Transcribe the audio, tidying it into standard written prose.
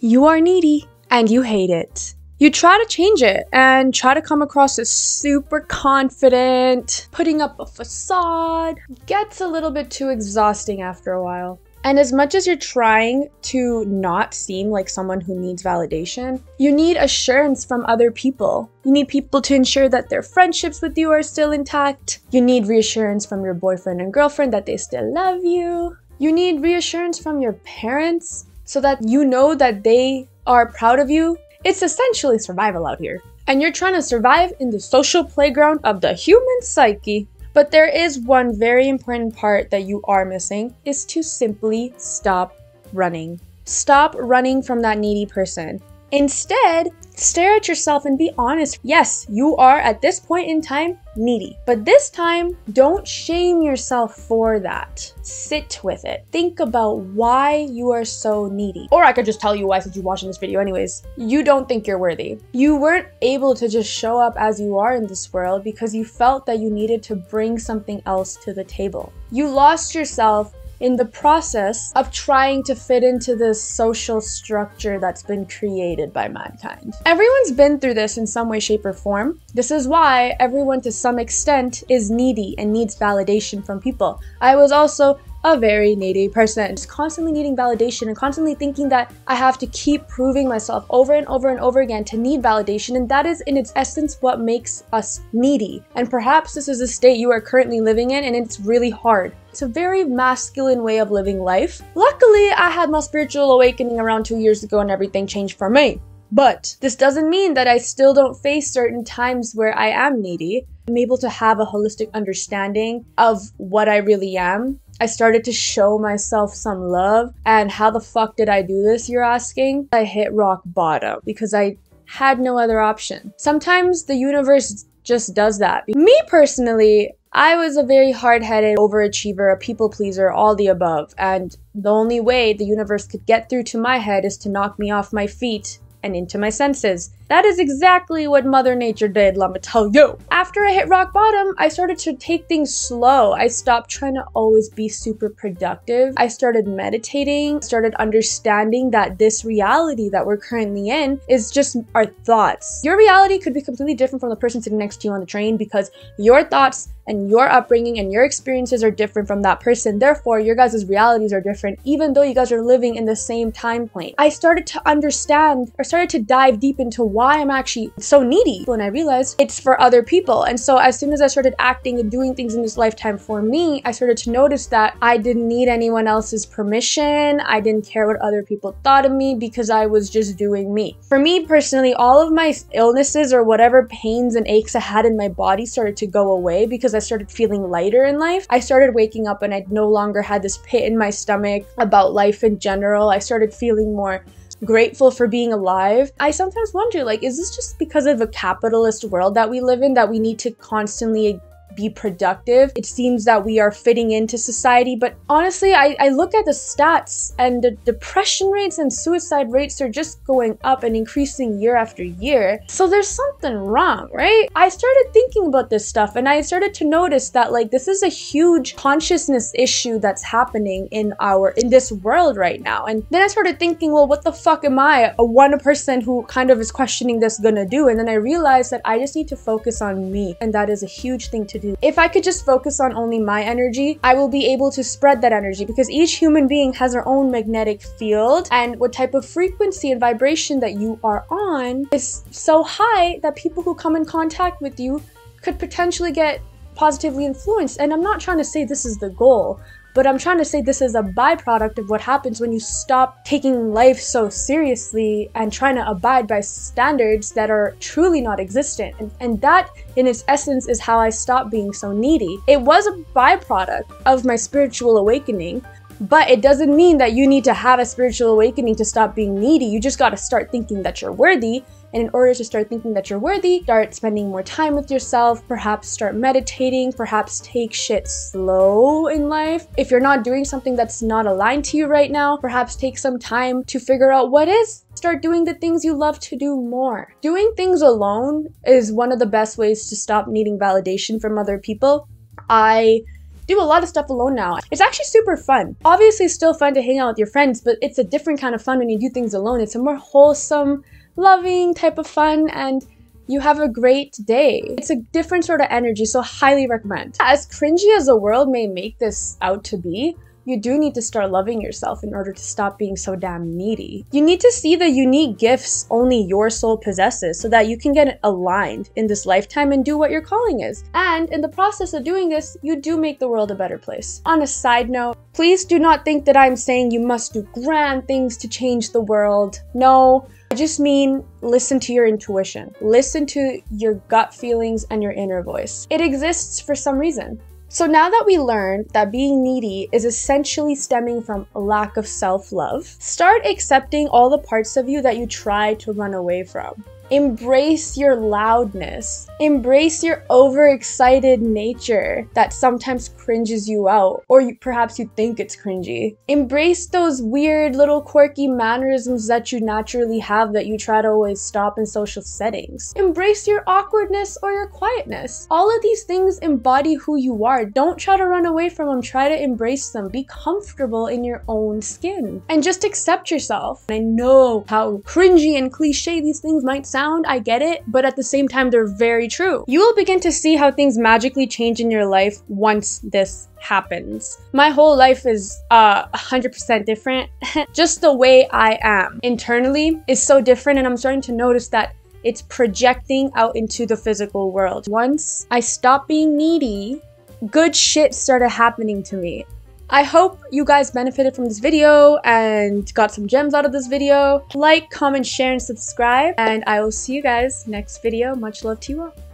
You are needy and you hate it. You try to change it and try to come across as super confident, putting up a facade. Gets a little bit too exhausting after a while. And as much as you're trying to not seem like someone who needs validation, you need assurance from other people. You need people to ensure that their friendships with you are still intact. You need reassurance from your boyfriend and girlfriend that they still love you. You need reassurance from your parents so that you know that they are proud of you. It's essentially survival out here. And you're trying to survive in the social playground of the human psyche. But there is one very important part that you are missing, is to simply stop running. Stop running from that needy person. Instead, stare at yourself and be honest. Yes, you are at this point in time needy. But this time, don't shame yourself for that. Sit with it. Think about why you are so needy. Or I could just tell you why since you're watching this video anyways. You don't think you're worthy. You weren't able to just show up as you are in this world because you felt that you needed to bring something else to the table. You lost yourself in the process of trying to fit into this social structure that's been created by mankind. Everyone's been through this in some way, shape, or form. This is why everyone to some extent is needy and needs validation from people. I was also a very needy person, just constantly needing validation and constantly thinking that I have to keep proving myself over and over and over again to need validation, and that is in its essence what makes us needy. And perhaps this is a state you are currently living in and it's really hard. It's a very masculine way of living life. Luckily, I had my spiritual awakening around 2 years ago and everything changed for me. But this doesn't mean that I still don't face certain times where I am needy. I'm able to have a holistic understanding of what I really am. I started to show myself some love. And how the fuck did I do this, you're asking? I hit rock bottom because I had no other option. Sometimes the universe just does that. Me personally, I was a very hard-headed overachiever, a people pleaser, all the above. And the only way the universe could get through to my head is to knock me off my feet and into my senses. That is exactly what Mother Nature did, let me tell you. After I hit rock bottom, I started to take things slow. I stopped trying to always be super productive. I started meditating, started understanding that this reality that we're currently in is just our thoughts. Your reality could be completely different from the person sitting next to you on the train because your thoughts and your upbringing and your experiences are different from that person. Therefore, your guys' realities are different, even though you guys are living in the same time plane. I started to understand, or started to dive deep into why I'm actually so needy when I realized it's for other people. And so as soon as I started acting and doing things in this lifetime for me, I started to notice that I didn't need anyone else's permission. I didn't care what other people thought of me because I was just doing me. For me personally, all of my illnesses or whatever pains and aches I had in my body started to go away because I started feeling lighter in life. I started waking up and I no longer had this pit in my stomach about life in general. I started feeling more grateful for being alive. I sometimes wonder, like, is this just because of a capitalist world that we live in that we need to constantly be productive? It seems that we are fitting into society, but honestly, I look at the stats and the depression rates and suicide rates are just going up and increasing year after year. So there's something wrong, right? I started thinking about this stuff and I started to notice that like this is a huge consciousness issue that's happening in this world right now. And then I started thinking, well, what the fuck am I, one person who kind of is questioning this, gonna do? And then I realized that I just need to focus on me, and that is a huge thing to do. If I could just focus on only my energy, I will be able to spread that energy because each human being has their own magnetic field, and what type of frequency and vibration that you are on is so high that people who come in contact with you could potentially get positively influenced. And I'm not trying to say this is the goal, but I'm trying to say this is a byproduct of what happens when you stop taking life so seriously and trying to abide by standards that are truly not existent. And that, in its essence, is how I stopped being so needy. It was a byproduct of my spiritual awakening, but it doesn't mean that you need to have a spiritual awakening to stop being needy. You just got to start thinking that you're worthy. And in order to start thinking that you're worthy, start spending more time with yourself, perhaps start meditating, perhaps take shit slow in life. If you're not doing something that's not aligned to you right now, perhaps take some time to figure out what is. Start doing the things you love to do more. Doing things alone is one of the best ways to stop needing validation from other people. I do a lot of stuff alone now. It's actually super fun. Obviously still fun to hang out with your friends, but it's a different kind of fun when you do things alone. It's a more wholesome, loving type of fun, and you have a great day. It's a different sort of energy, so highly recommend. As cringy as the world may make this out to be, you do need to start loving yourself in order to stop being so damn needy. You need to see the unique gifts only your soul possesses so that you can get aligned in this lifetime and do what your calling is. And in the process of doing this, you do make the world a better place. On a side note, please do not think that I'm saying you must do grand things to change the world. No, I just mean listen to your intuition. Listen to your gut feelings and your inner voice. It exists for some reason. So now that we learned that being needy is essentially stemming from a lack of self-love, start accepting all the parts of you that you try to run away from. Embrace your loudness. Embrace your overexcited nature that sometimes cringes you out, or perhaps you think it's cringy. Embrace those weird little quirky mannerisms that you naturally have that you try to always stop in social settings. Embrace your awkwardness or your quietness. All of these things embody who you are. Don't try to run away from them. Try to embrace them. Be comfortable in your own skin and just accept yourself. I know how cringy and cliche these things might sound. I get it, but at the same time, they're very true. You will begin to see how things magically change in your life once this happens. My whole life is 100% different. Just the way I am internally is so different, and I'm starting to notice that it's projecting out into the physical world. Once I stopped being needy, good shit started happening to me. I hope you guys benefited from this video and got some gems out of this video. Like, comment, share, and subscribe. And I will see you guys next video. Much love to you all.